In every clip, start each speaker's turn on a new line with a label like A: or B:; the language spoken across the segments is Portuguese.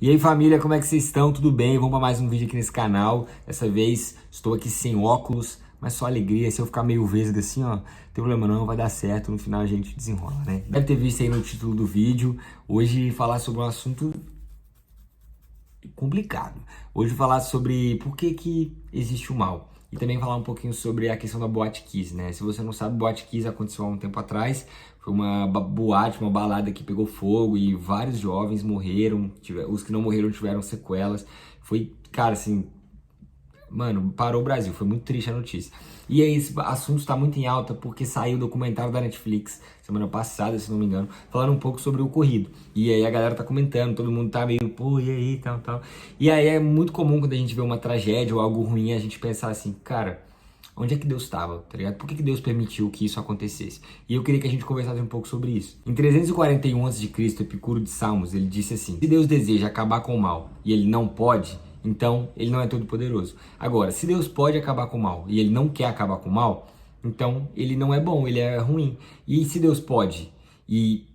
A: E aí família, como é que vocês estão? Tudo bem? Vamos para mais um vídeo aqui nesse canal. Dessa vez estou aqui sem óculos, mas só alegria. Se eu ficar meio vesgo assim, ó, não tem problema não, vai dar certo. No final a gente desenrola, né? Deve ter visto aí no título do vídeo. Hoje falar sobre um assunto complicado. Hoje falar sobre por que existe o mal. E também falar um pouquinho sobre a questão da Boate Kiss, né? Se você não sabe, Boate Kiss aconteceu há um tempo atrás. Foi uma boate, uma balada que pegou fogo e vários jovens morreram. Os que não morreram tiveram sequelas. Foi, cara, assim, mano, parou o Brasil, foi muito triste a notícia. E aí esse assunto está muito em alta porque saiu o documentário da Netflix semana passada, se não me engano, falando um pouco sobre o ocorrido. E aí a galera tá comentando, todo mundo tá meio, pô, e aí, tal, tal. E aí é muito comum quando a gente vê uma tragédia ou algo ruim, a gente pensar assim, cara, onde é que Deus estava, tá ligado? Por que Deus permitiu que isso acontecesse? E eu queria que a gente conversasse um pouco sobre isso. Em 341 a.C., Epicuro de Samos, ele disse assim: se Deus deseja acabar com o mal e ele não pode, então ele não é todo poderoso. Agora, se Deus pode acabar com o mal e ele não quer acabar com o mal, então ele não é bom, ele é ruim. E se Deus pode e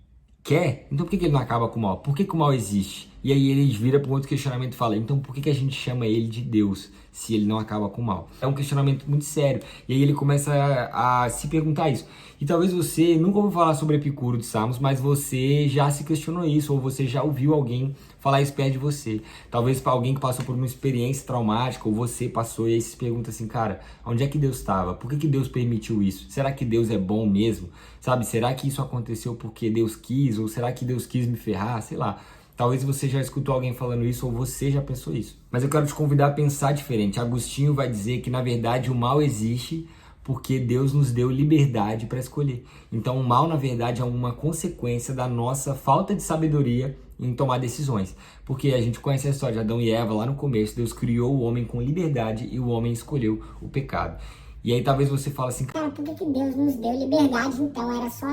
A: quer, então por que ele não acaba com o mal? Por que o mal existe? E aí ele vira para um outro questionamento e fala, então por que a gente chama ele de Deus se ele não acaba com o mal? É um questionamento muito sério. E aí ele começa a se perguntar isso. E talvez você nunca ouviu falar sobre Epicuro de Samos, mas você já se questionou isso, ou você já ouviu alguém falar isso perto de você. Talvez para alguém que passou por uma experiência traumática, ou você passou, e aí se pergunta assim, cara, onde é que Deus estava? Por que Deus permitiu isso? Será que Deus é bom mesmo? Sabe, será que isso aconteceu porque Deus quis? Ou será que Deus quis me ferrar? Sei lá. Talvez você já escutou alguém falando isso ou você já pensou isso. Mas eu quero te convidar a pensar diferente. Agostinho vai dizer que, na verdade, o mal existe porque Deus nos deu liberdade para escolher. Então, o mal, na verdade, é uma consequência da nossa falta de sabedoria em tomar decisões. Porque a gente conhece a história de Adão e Eva lá no começo. Deus criou o homem com liberdade e o homem escolheu o pecado. E aí talvez você fale assim,
B: Cara, por que Deus nos deu liberdade então? Era só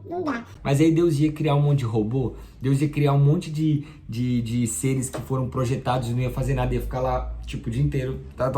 B: não dar.
A: mas aí Deus ia criar um monte de robô, Deus ia criar um monte de seres que foram projetados e não ia fazer nada, ia ficar lá, tipo, o dia inteiro, tal.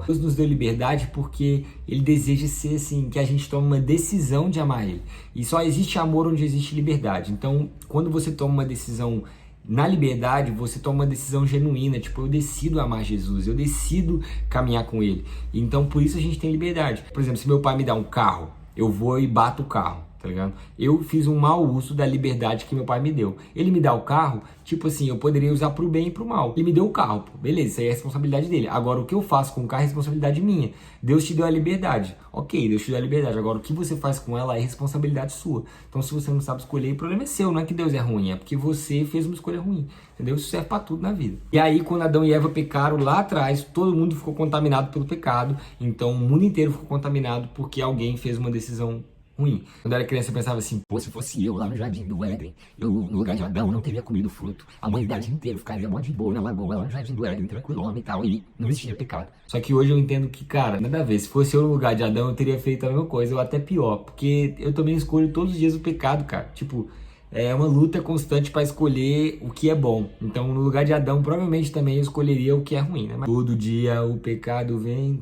A: Deus nos deu liberdade porque Ele deseja ser assim, que a gente tome uma decisão de amar Ele. E só existe amor onde existe liberdade. Então, quando você toma uma decisão na liberdade, você toma uma decisão genuína, tipo, eu decido amar Jesus, eu decido caminhar com Ele. Então, por isso a gente tem liberdade. Por exemplo, se meu pai me dá um carro, eu vou e bato o carro, tá ligado? Eu fiz um mau uso da liberdade que meu pai me deu. Ele me dá o carro, tipo assim, eu poderia usar pro bem e pro mal. Ele me deu o carro, pô, beleza, isso aí é responsabilidade dele. Agora, o que eu faço com o carro é responsabilidade minha. Deus te deu a liberdade. Ok, Deus te deu a liberdade. Agora, o que você faz com ela é responsabilidade sua. Então, se você não sabe escolher, o problema é seu, não é que Deus é ruim, é porque você fez uma escolha ruim. Entendeu? Isso serve pra tudo na vida. E aí, quando Adão e Eva pecaram lá atrás, todo mundo ficou contaminado pelo pecado. Então, o mundo inteiro ficou contaminado porque alguém fez uma decisão ruim. Quando eu era criança eu pensava assim,
C: Pô, se fosse eu lá no jardim do Éden, eu no lugar de Adão não teria comido fruto. A humanidade inteira ficaria mó de boa na lagoa, lá no jardim do Éden, tranquilona e tal, e não existia pecado.
A: só que hoje eu entendo que, cara, nada a ver. Se fosse eu no lugar de Adão, eu teria feito a mesma coisa, ou até pior. Porque eu também escolho todos os dias o pecado, cara. Tipo, é uma luta constante para escolher o que é bom. Então, no lugar de Adão, provavelmente também eu escolheria o que é ruim, né? Mas todo dia o pecado vem...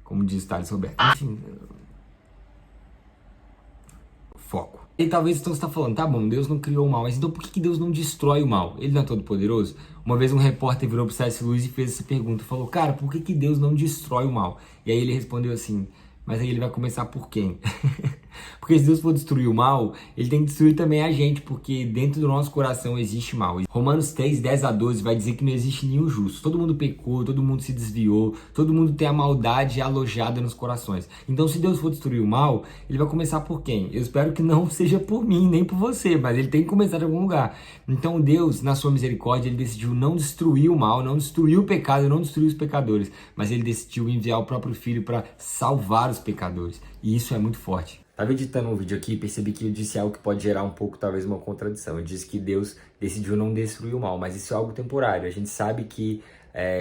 A: Como diz Thales Roberto. Enfim... Foco. E talvez então você está falando, tá bom, Deus não criou o mal, mas então por que Deus não destrói o mal? Ele não é todo poderoso? Uma vez um repórter virou pro C.S. Lewis e fez essa pergunta, falou, cara, por que Deus não destrói o mal? E aí ele respondeu assim, mas aí ele vai começar por quem? Porque se Deus for destruir o mal, ele tem que destruir também a gente, porque dentro do nosso coração existe mal. Romanos 3, 10 a 12 vai dizer que não existe nenhum justo. Todo mundo pecou, todo mundo se desviou, todo mundo tem a maldade alojada nos corações. Então se Deus for destruir o mal, ele vai começar por quem? Eu espero que não seja por mim, nem por você, mas ele tem que começar de algum lugar. Então Deus, na sua misericórdia, ele decidiu não destruir o mal, não destruir o pecado, não destruir os pecadores, mas ele decidiu enviar o próprio Filho para salvar os pecadores. E isso é muito forte. Estava editando um vídeo aqui e percebi que eu disse algo que pode gerar um pouco, talvez, uma contradição. Eu disse que Deus decidiu não destruir o mal, mas isso é algo temporário. A gente sabe que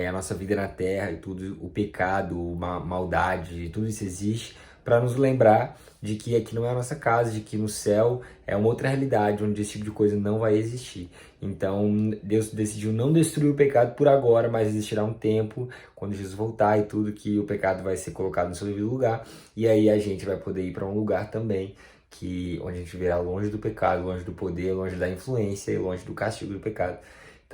A: a nossa vida na Terra e tudo, o pecado, a maldade, tudo isso existe para nos lembrar de que aqui não é a nossa casa, de que no céu é uma outra realidade, onde esse tipo de coisa não vai existir. Então, Deus decidiu não destruir o pecado por agora, mas existirá um tempo, quando Jesus voltar e tudo, que o pecado vai ser colocado no seu devido lugar, e aí a gente vai poder ir para um lugar também, onde a gente verá longe do pecado, longe do poder, longe da influência e longe do castigo do pecado.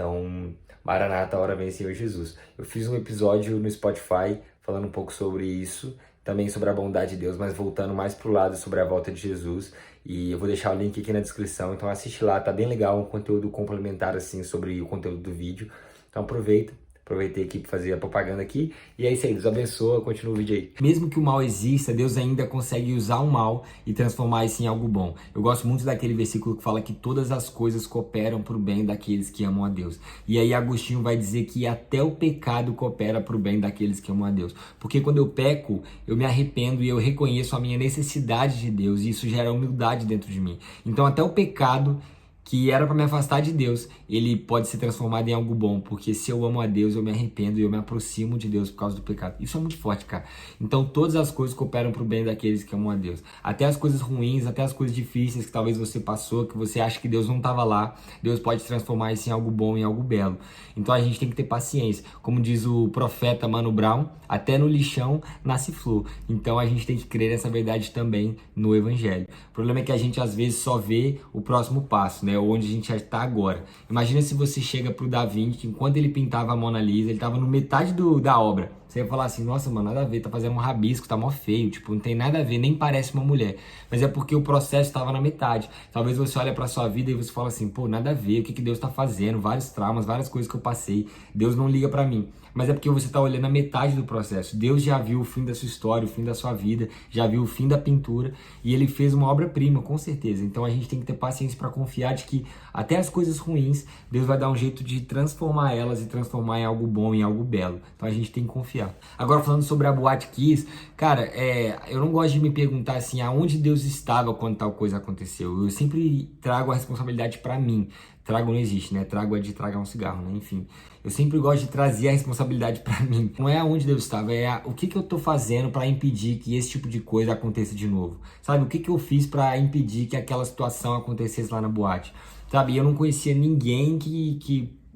A: Então, Maranata, hora vem, Senhor Jesus. Eu fiz um episódio no Spotify falando um pouco sobre isso, também sobre a bondade de Deus, mas voltando mais pro lado sobre a volta de Jesus. E eu vou deixar o link aqui na descrição, então assiste lá, tá bem legal, um conteúdo complementar assim sobre o conteúdo do vídeo. Então aproveitei aqui para fazer a propaganda aqui. E é isso aí, Deus abençoa, continua o vídeo aí. Mesmo que o mal exista, Deus ainda consegue usar o mal e transformar isso em algo bom. Eu gosto muito daquele versículo que fala que todas as coisas cooperam para o bem daqueles que amam a Deus. E aí Agostinho vai dizer que até o pecado coopera para o bem daqueles que amam a Deus. Porque quando eu peco, eu me arrependo e eu reconheço a minha necessidade de Deus. E isso gera humildade dentro de mim. Então até o pecado, que era para me afastar de Deus, ele pode ser transformado em algo bom, porque se eu amo a Deus, eu me arrependo e eu me aproximo de Deus por causa do pecado. Isso é muito forte, cara. Então todas as coisas cooperam pro bem daqueles que amam a Deus. Até as coisas ruins, até as coisas difíceis que talvez você passou, que você acha que Deus não estava lá, Deus pode transformar isso em algo bom, em algo belo. Então a gente tem que ter paciência. Como diz o profeta Mano Brown, até no lixão nasce flor. Então a gente tem que crer nessa verdade também no Evangelho. O problema é que a gente às vezes só vê o próximo passo, né? Onde a gente já está agora. Imagina se você chega pro Da Vinci, enquanto ele pintava a Mona Lisa, ele tava no metade da obra. Você ia falar assim, nossa, mano, nada a ver, tá fazendo um rabisco, tá mó feio, tipo, não tem nada a ver, nem parece uma mulher. Mas é porque o processo estava na metade. Talvez você olhe pra sua vida e você fala assim, pô, nada a ver, o que Deus tá fazendo, vários traumas, várias coisas que eu passei, Deus não liga pra mim. Mas é porque você tá olhando a metade do processo. Deus já viu o fim da sua história, o fim da sua vida, já viu o fim da pintura e ele fez uma obra-prima, com certeza. Então a gente tem que ter paciência para confiar de que até as coisas ruins, Deus vai dar um jeito de transformar elas e transformar em algo bom, em algo belo. Então a gente tem que confiar. Agora falando sobre a Boate Kiss, cara, eu não gosto de me perguntar assim, aonde Deus estava quando tal coisa aconteceu. Eu sempre trago a responsabilidade para mim. Trago não existe, né? Trago é de tragar um cigarro, né? Enfim, eu sempre gosto de trazer a responsabilidade pra mim. Não é aonde Deus estava, é o que eu tô fazendo pra impedir que esse tipo de coisa aconteça de novo. Sabe, o que eu fiz pra impedir que aquela situação acontecesse lá na boate. Sabe, eu não conhecia ninguém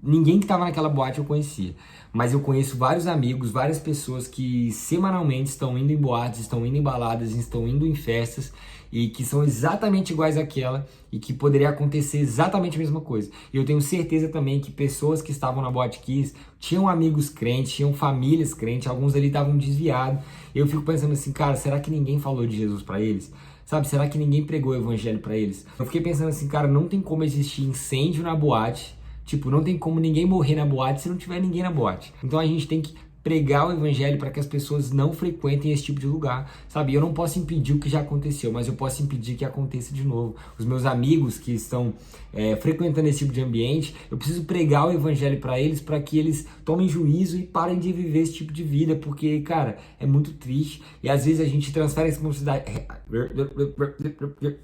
A: ninguém que tava naquela boate eu conhecia. Mas eu conheço vários amigos, várias pessoas que semanalmente estão indo em boates, estão indo em baladas, estão indo em festas e que são exatamente iguais àquela e que poderia acontecer exatamente a mesma coisa. E eu tenho certeza também que pessoas que estavam na Boate Kiss tinham amigos crentes, tinham famílias crentes, alguns ali estavam desviados. Eu fico pensando assim, cara, será que ninguém falou de Jesus para eles? Sabe, será que ninguém pregou o evangelho para eles? Eu fiquei pensando assim, cara, não tem como existir incêndio na boate. Tipo, não tem como ninguém morrer na boate se não tiver ninguém na boate. Então a gente tem que pregar o evangelho para que as pessoas não frequentem esse tipo de lugar, sabe? Eu não posso impedir o que já aconteceu, mas eu posso impedir que aconteça de novo. Os meus amigos que estão frequentando esse tipo de ambiente, eu preciso pregar o evangelho para que eles tomem juízo e parem de viver esse tipo de vida, porque, cara, é muito triste e às vezes a gente transfere a responsabilidade.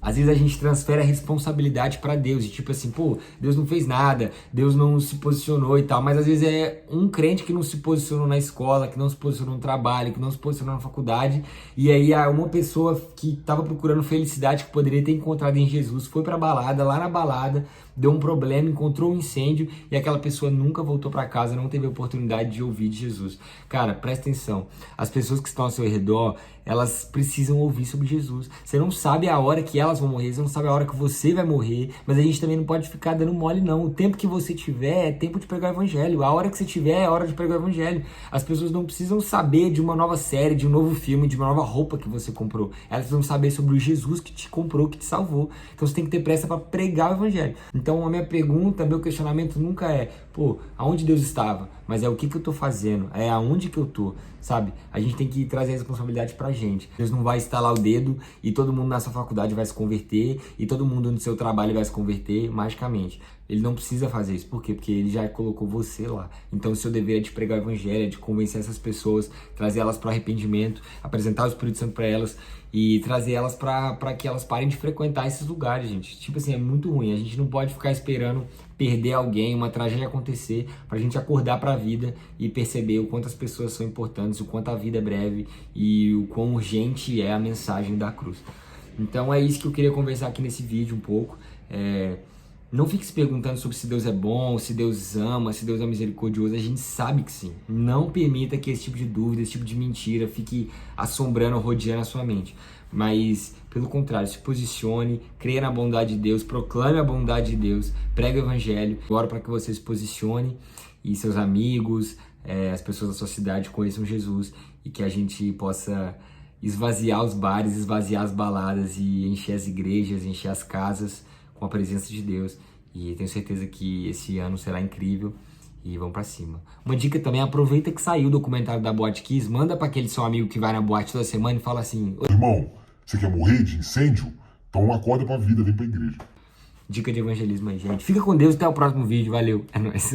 A: Às vezes a gente transfere a responsabilidade para Deus, e tipo assim, pô, Deus não fez nada, Deus não se posicionou e tal, mas às vezes é um crente que não se posicionou na escola, que não se posicionou no trabalho, que não se posicionou na faculdade, e aí uma pessoa que estava procurando felicidade, que poderia ter encontrado em Jesus, foi pra balada, lá na balada, deu um problema, encontrou um incêndio, e aquela pessoa nunca voltou para casa, não teve a oportunidade de ouvir de Jesus. Cara, presta atenção, as pessoas que estão ao seu redor, elas precisam ouvir sobre Jesus. Você não sabe a hora que elas vão morrer, você não sabe a hora que você vai morrer, mas a gente também não pode ficar dando mole não. O tempo que você tiver é tempo de pregar o evangelho, a hora que você tiver é hora de pregar o evangelho. As pessoas não precisam saber de uma nova série, de um novo filme, de uma nova roupa que você comprou. Elas precisam saber sobre o Jesus que te comprou, que te salvou. Então você tem que ter pressa para pregar o evangelho. Então a minha pergunta, meu questionamento nunca é, pô, aonde Deus estava? Mas é o que eu tô fazendo, é aonde que eu tô, sabe? A gente tem que trazer a responsabilidade pra gente. Deus não vai estalar o dedo e todo mundo na sua faculdade vai se converter e todo mundo no seu trabalho vai se converter magicamente. Ele não precisa fazer isso. Por quê? Porque ele já colocou você lá. Então o seu dever é de pregar o evangelho, é de convencer essas pessoas, trazer elas para o arrependimento, apresentar o Espírito Santo para elas e trazer elas para que elas parem de frequentar esses lugares, gente. Tipo assim, é muito ruim. A gente não pode ficar esperando perder alguém, uma tragédia acontecer, pra gente acordar pra vida e perceber o quanto as pessoas são importantes, o quanto a vida é breve e o quão urgente é a mensagem da cruz. Então é isso que eu queria conversar aqui nesse vídeo um pouco. Não fique se perguntando sobre se Deus é bom, se Deus ama, se Deus é misericordioso. A gente sabe que sim. Não permita que esse tipo de dúvida, esse tipo de mentira fique assombrando, rodeando a sua mente. Mas, pelo contrário, se posicione, creia na bondade de Deus, proclame a bondade de Deus, pregue o evangelho. Oro para que você se posicione e seus amigos, as pessoas da sua cidade conheçam Jesus e que a gente possa esvaziar os bares, esvaziar as baladas e encher as igrejas, encher as casas com a presença de Deus. E tenho certeza que esse ano será incrível e vamos pra cima. Uma dica também, aproveita que saiu o documentário da Boate Kiss, manda pra aquele seu amigo que vai na boate toda semana e fala assim:
D: Irmão, você quer morrer de incêndio? Então acorda pra vida, vem pra igreja.
A: dica de evangelismo aí, gente. Fica com Deus, até o próximo vídeo, valeu, é nóis.